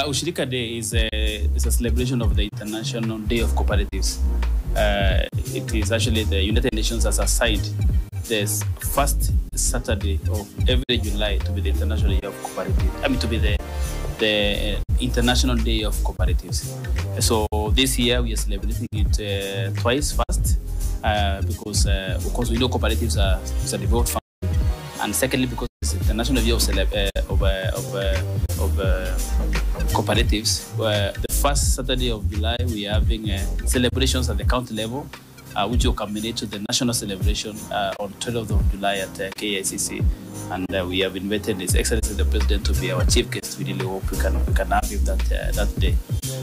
Ushirika Day is a celebration of the International Day of Cooperatives. It is actually the United Nations has assigned this first Saturday of every July to be the International Day of Cooperatives. I mean, to be the International Day of Cooperatives. So this year we are celebrating it twice. First, because of course we know cooperatives is a devout family, and secondly because it's the International Day of cooperatives. The first Saturday of July we are having celebrations at the county level, which will culminate to the national celebration on 12th of July at KICC. And we have invited His Excellency the President to be our chief guest. We really hope we can have him that day.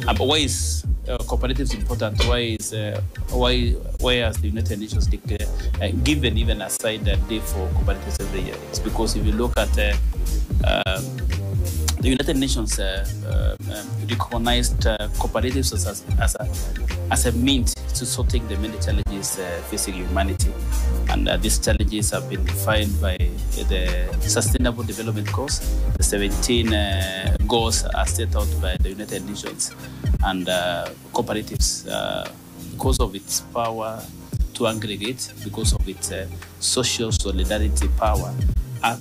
But why is cooperatives important? Why has the United Nations given even aside a day for cooperatives every year? It's because if you look at the United Nations recognized cooperatives as a means to sorting the many challenges facing humanity. And these challenges have been defined by the Sustainable Development Goals. The 17 goals are set out by the United Nations. And cooperatives, because of its power to aggregate, because of its social solidarity power,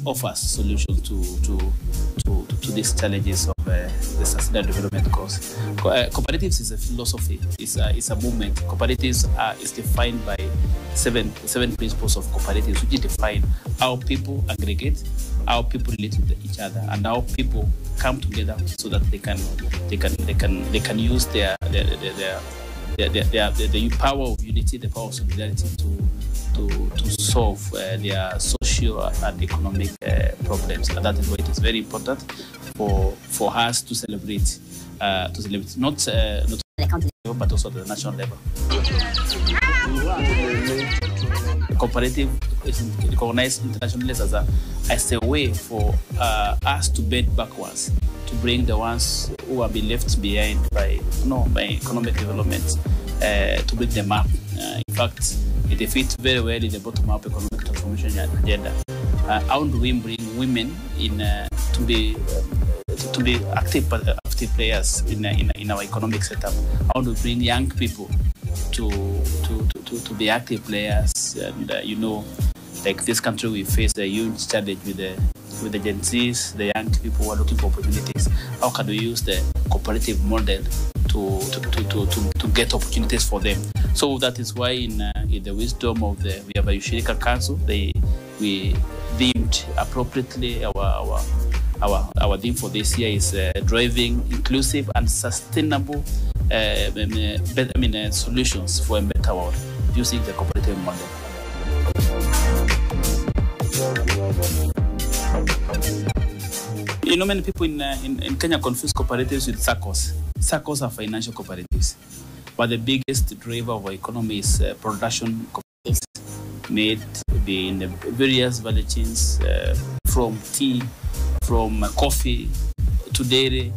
offers solutions to these challenges of the Sustainable Development Goals. Cooperatives is a philosophy, it's a movement. Cooperatives is defined by seven principles of cooperatives, which define how people aggregate, how people relate to each other, and how people come together so that they can use the power of unity, the power of solidarity to solve their social and economic problems. And that is why it is very important for us to celebrate not the country level, but also the national level. Cooperative is recognized internationally as a way for us to bend backwards, to bring the ones who have been left behind by economic development, to bring them up. In fact, it fits very well in the bottom-up economic transformation agenda. How do we bring women in to be active players in our economic setup? How do we bring young people to be active players? And like this country, we face a huge challenge with the Gen Zs, the young people who are looking for opportunities. How can we use the cooperative model to get opportunities for them? So that is why in the wisdom of we have a Ushirika Council, we deemed appropriately our theme for this year is driving inclusive and sustainable solutions for a better world using the cooperative model. Many people in Kenya confuse cooperatives with Saccos. Saccos are financial cooperatives, but the biggest driver of our economy is production cooperatives, made in the various value chains, from tea, from coffee to dairy,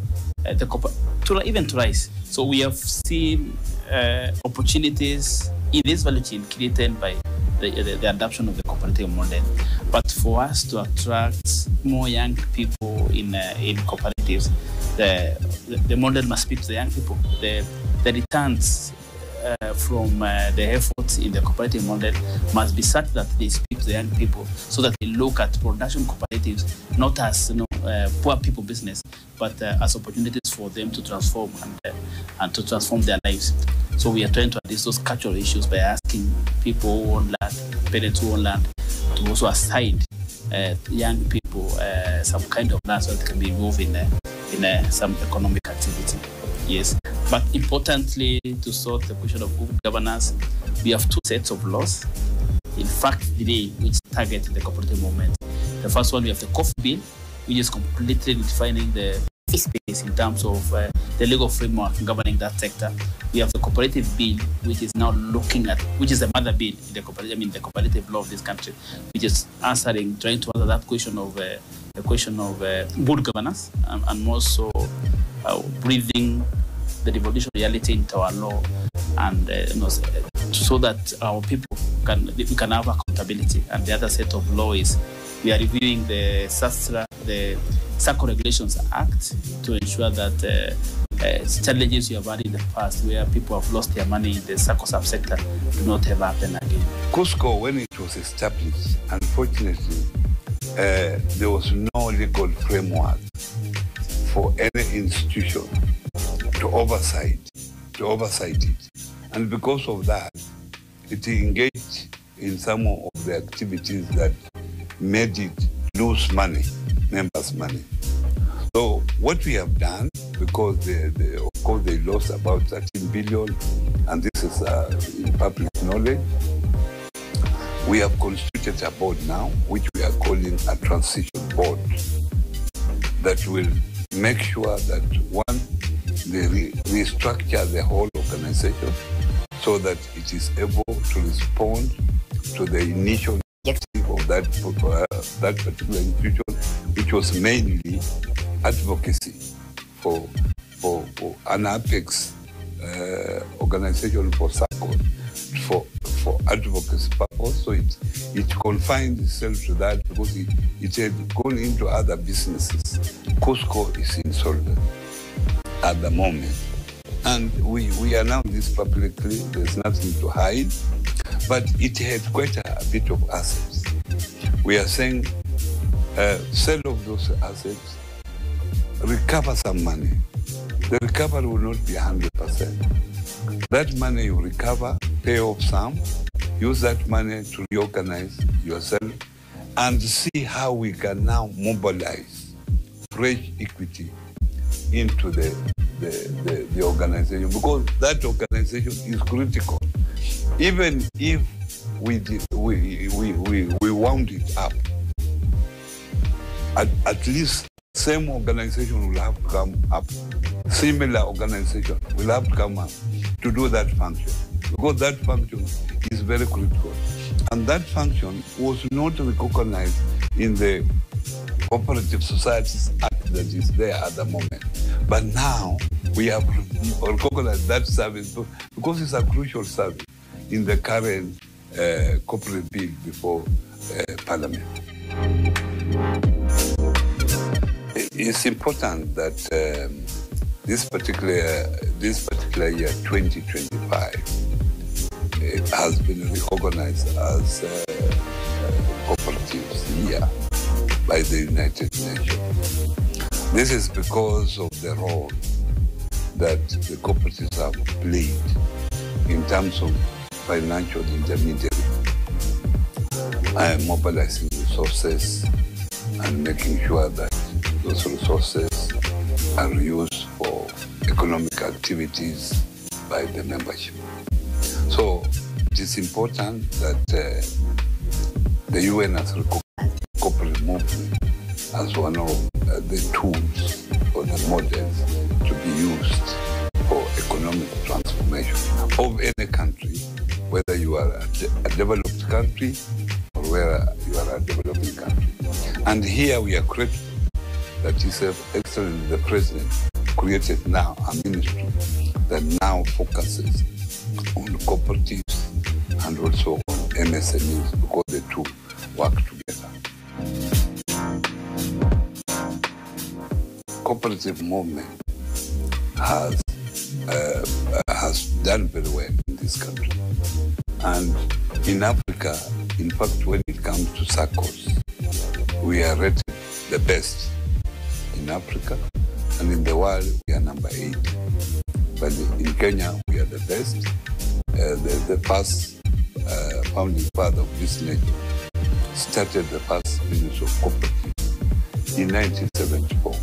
even to rice. So we have seen opportunities in this value chain created by the adoption of the cooperative model. But for us to attract more young people in cooperatives, the model must speak to the young people. The returns from the efforts in the cooperative model must be such that they speak to the young people, so that they look at production cooperatives not as poor people business, but as opportunities for them to transform and to transform their lives. So we are trying to address those cultural issues by asking people who own land, parents who own land, to also assign young people some kind of land so that they can be involved in some economic activity. Yes, but importantly, to solve the question of good governance, we have two sets of laws, in fact, today, which target the cooperative movement. The first one, we have the Coffee Bill, which is completely defining the space in terms of the legal framework governing that sector. We have the Cooperative Bill, which is now looking at, which is the mother bill in the cooperative law of this country, which is trying to answer that question of good governance, and also breathing the devolution reality into our law, and so that our people can have accountability. And the other set of law is we are reviewing the SASTRA, the Sacco Regulations Act to ensure that challenges you have had in the past where people have lost their money in the Sacco subsector do not ever happen again. Cusco, when it was established, unfortunately, there was no legal framework for any institution to oversight it. And because of that, it engaged in some of the activities that made it lose money, members' money. So what we have done, because of course they lost about 13 billion, and this is in public knowledge, we have constituted a board now, which we are calling a transition board, that will make sure that, one, they restructure the whole organization so that it is able to respond to the initial objective of that particular institution, which was mainly advocacy for an apex organization for Saccos, for advocacy purpose. So it confined itself to that because it had gone into other businesses. Cusco is insolvent at the moment. And we announce this publicly, there's nothing to hide, but it had quite a bit of assets. We are saying sell of those assets, recover some money. The recovery will not be 100%. That money you recover, pay off some, use that money to reorganize yourself and see how we can now mobilize fresh equity into the organization, because that organization is critical. Even if we wound it up, at least same organization will have to come up, similar organization will have to come up to do that function, because that function is very critical. And that function was not recognized in the Cooperative Societies Act that is there at the moment. But now we have recognized that service because it's a crucial service in the current corporate bill before Parliament. It's important that this particular year, 2025, has been recognized as Cooperatives Year by the United Nations. This is because of the role that the cooperatives have played in terms of financial intermediary, mobilizing resources and making sure that those resources are used for economic activities by the membership. So it is important that the UN has recognized the cooperative movement as one of the tools or the models to be used for economic transformation of any country, whether you are a developed country or whether you are a developing country. And here we are grateful that His Excellency the President created now a ministry that now focuses on cooperatives and also on MSMEs, because the two work together. Cooperative movement has done very well in this country. And in Africa, in fact, when it comes to Saccos, we are rated the best in Africa, and in the world, we are number 8. But in Kenya, we are the best. The first founding father of this nation started the first Ministry of Cooperative in 1974.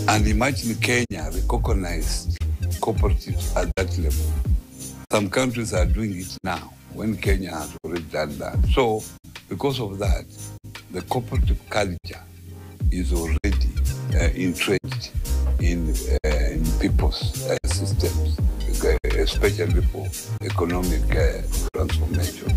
And imagine Kenya recognized cooperatives at that level. Some countries are doing it now, when Kenya has already done that. So, because of that, the cooperative culture is already entrenched in people's systems, especially for economic transformation.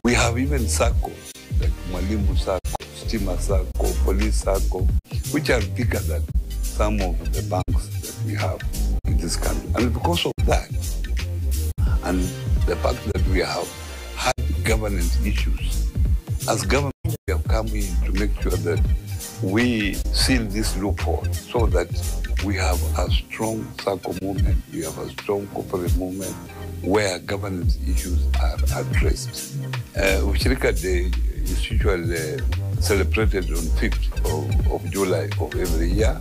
We have even Saccos, like Mwalimu Sacco, Stima Sacco, Police Sacco, which are bigger than some of the banks that we have in this country. And because of that, and the fact that we have had governance issues, as government We have come in to make sure that we seal this loophole so that we have a strong Sacco movement, we have a strong corporate movement where governance issues are addressed. Ushirika Day is usually celebrated on 5th of July of every year,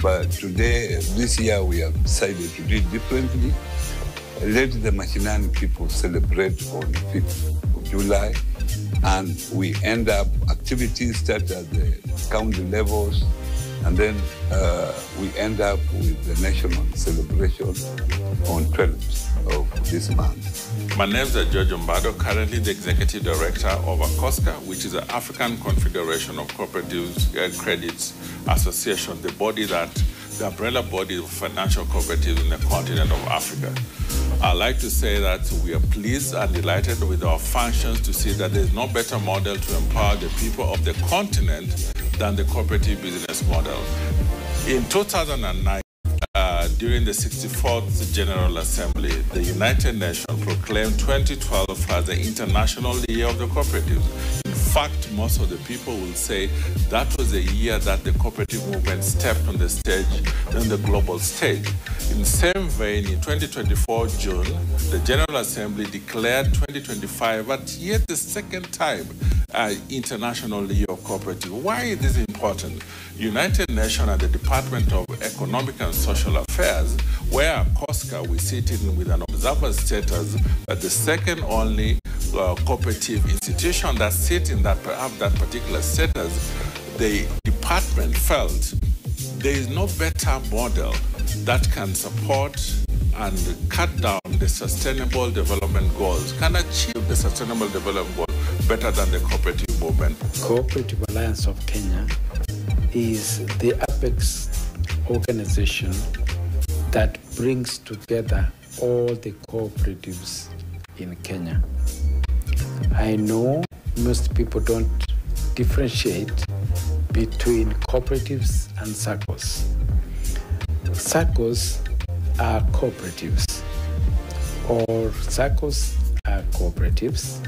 but today, this year, we have decided to do it differently. Let the Mashinani people celebrate on 5th of July, and we end up, activities start at the county levels, and then we end up with the national celebration on 12th of this month. My name is George Ombado, currently the Executive Director of ACOSCA, which is the African Confederation of Cooperatives Credits Association, the umbrella body of financial cooperatives in the continent of Africa. I'd like to say that we are pleased and delighted with our functions to see that there is no better model to empower the people of the continent than the cooperative business model. In 2009, during the 64th General Assembly, the United Nations proclaimed 2012 as the International Year of the Cooperatives. In fact, most of the people will say that was the year that the cooperative movement stepped on the stage, on the global stage. In the same vein, in 2024 June, the General Assembly declared 2025 at yet the second time International Year of Cooperative. Why is this important? United Nations and the Department of Economic and Social Affairs, where ACOSCA we sit in with an observer status, but the second only cooperative institution that sits in that particular status, the department felt there is no better model that can support and cut down the sustainable development goals, can achieve the sustainable development goals better than the cooperative movement. Cooperative Alliance of Kenya is the apex organization that brings together all the cooperatives in Kenya. I know most people don't differentiate between cooperatives and Saccos. Saccos are cooperatives, or Saccos are cooperatives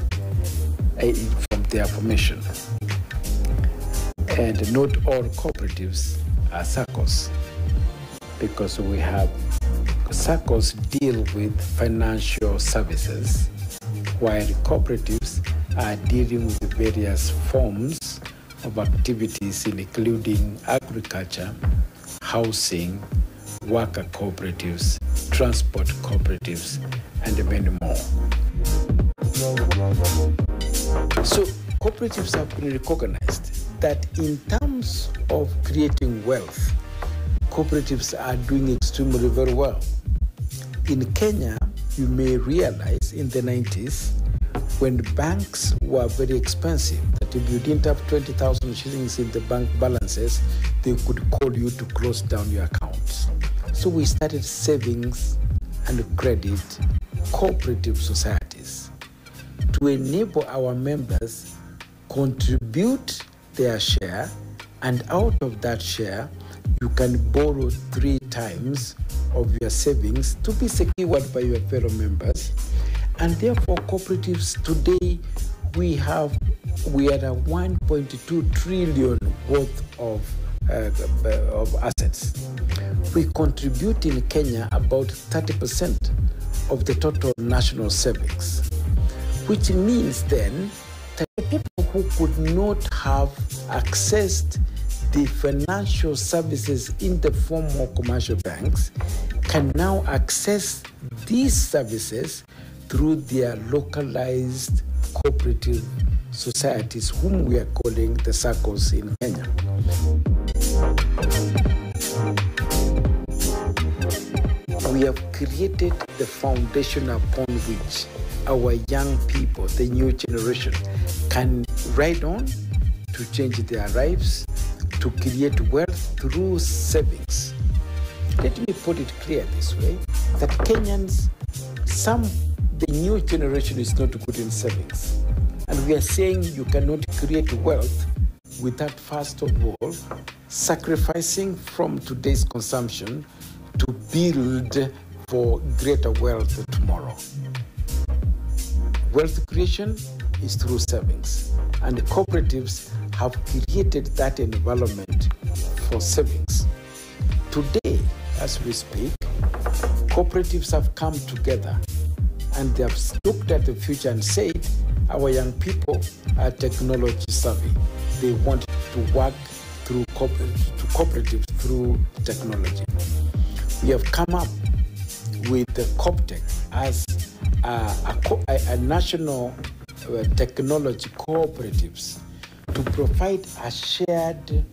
from their formation. And not all cooperatives are Saccos, because we have Saccos deal with financial services, while cooperatives are dealing with various forms of activities, including agriculture, housing, worker cooperatives, transport cooperatives, and many more. So cooperatives have been recognized that in terms of creating wealth, cooperatives are doing extremely very well. In Kenya, you may realize in the 90s, when banks were very expensive, that if you didn't have 20,000 shillings in the bank balances, they could call you to close down your accounts. So we started savings and credit cooperative societies to enable our members contribute their share, and out of that share, you can borrow 3 times of your savings to be secured by your fellow members. And therefore, cooperatives today, we are at a 1.2 trillion worth of assets. We contribute in Kenya about 30% of the total national savings, which means then that people who could not have accessed the financial services in the form of commercial banks can now access these services through their localized cooperative societies, whom we are calling the Saccos in Kenya. We have created the foundation upon which our young people, the new generation, can ride on to change their lives, to create wealth through savings. Let me put it clear this way, that Kenyans, the new generation is not good in savings. And we are saying you cannot create wealth without, first of all, sacrificing from today's consumption to build for greater wealth tomorrow. Wealth creation is through savings. And the cooperatives have created that environment for savings. Today, as we speak, cooperatives have come together and they have looked at the future and said, our young people are technology savvy. They want to work through cooperatives through technology. We have come up with the CoopTech as a national technology cooperatives to provide a shared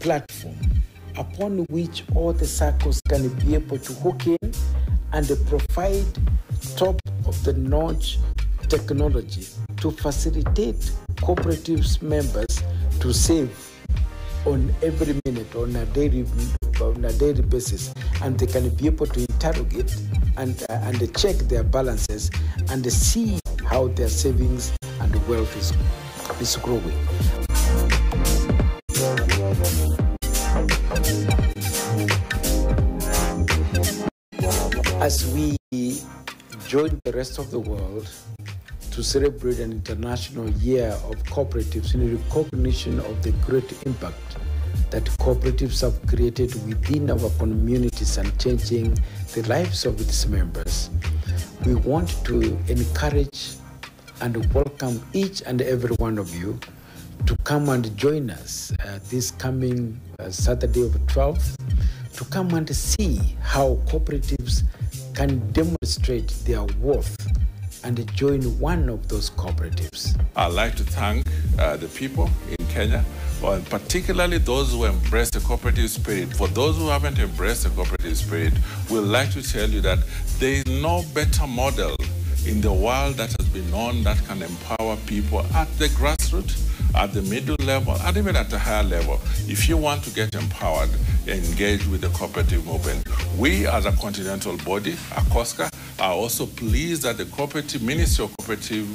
platform upon which all the Saccos can be able to hook in and provide top-of-the-notch technology to facilitate cooperatives members to save on every minute, on a daily basis, and they can be able to interrogate and check their balances and see how their savings and wealth is growing. As we join the rest of the world to celebrate an international year of cooperatives in recognition of the great impact that cooperatives have created within our communities and changing the lives of its members, we want to encourage and welcome each and every one of you to come and join us this coming Saturday of the 12th, to come and see how cooperatives can demonstrate their worth and join one of those cooperatives. I'd like to thank the people in Kenya, and particularly those who embrace the cooperative spirit. For those who haven't embraced the cooperative spirit, we'd like to tell you that there is no better model in the world that has been known that can empower people at the grassroots, at the middle level, and even at the higher level. If you want to get empowered, engage with the cooperative movement. We, as a continental body, ACOSCA, are also pleased that the Cooperative Ministry of Cooperative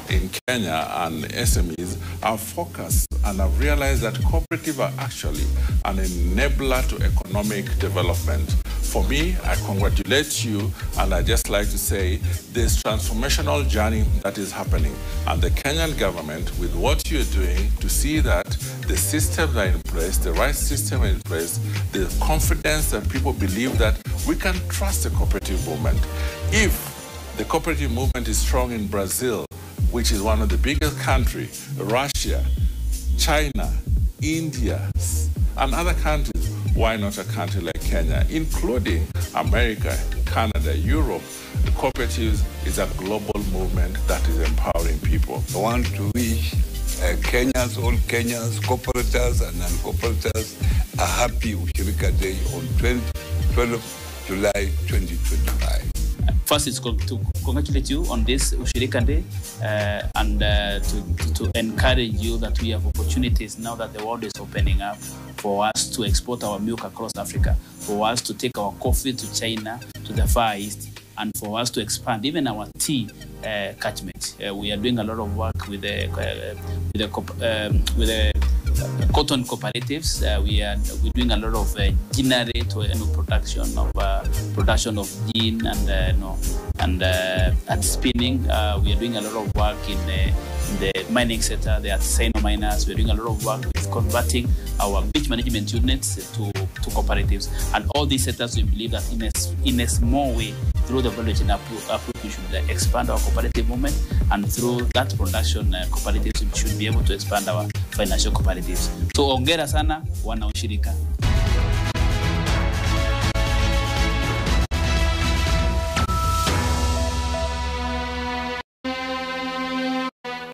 in Kenya and SMEs are focused and have realized that cooperatives are actually an enabler to economic development. For me, I congratulate you, and I just like to say this transformational journey that is happening, and the Kenyan government, with what you're doing, to see that the systems are in place, the right system is in place, the confidence that people believe that we can trust the cooperative movement. If the cooperative movement is strong in Brazil, which is one of the biggest countries, Russia, China, India, and other countries, why not a country like Kenya, including America, Canada, Europe? The cooperatives is a global movement that is empowering people. I want to wish Kenyans, all Kenyans, cooperators and non-cooperators, a happy Ushirika Day on 12 July 2025. First, it's to congratulate you on this Ushirika Day and to encourage you that we have opportunities now that the world is opening up for us to export our milk across Africa, for us to take our coffee to China, to the Far East, and for us to expand even our tea catchment. We are doing a lot of work with the cotton cooperatives. We're doing a lot of ginnery production of gin and spinning. We are doing a lot of work in the mining sector. The artisanal miners. We're doing a lot of work with converting our beach management units to cooperatives, and all these sectors. We believe that in a small way, through the value chain approach, we should expand our cooperative movement, and through that production cooperatives, we should be able to expand our financial cooperatives. So ongera sana wana Ushirika.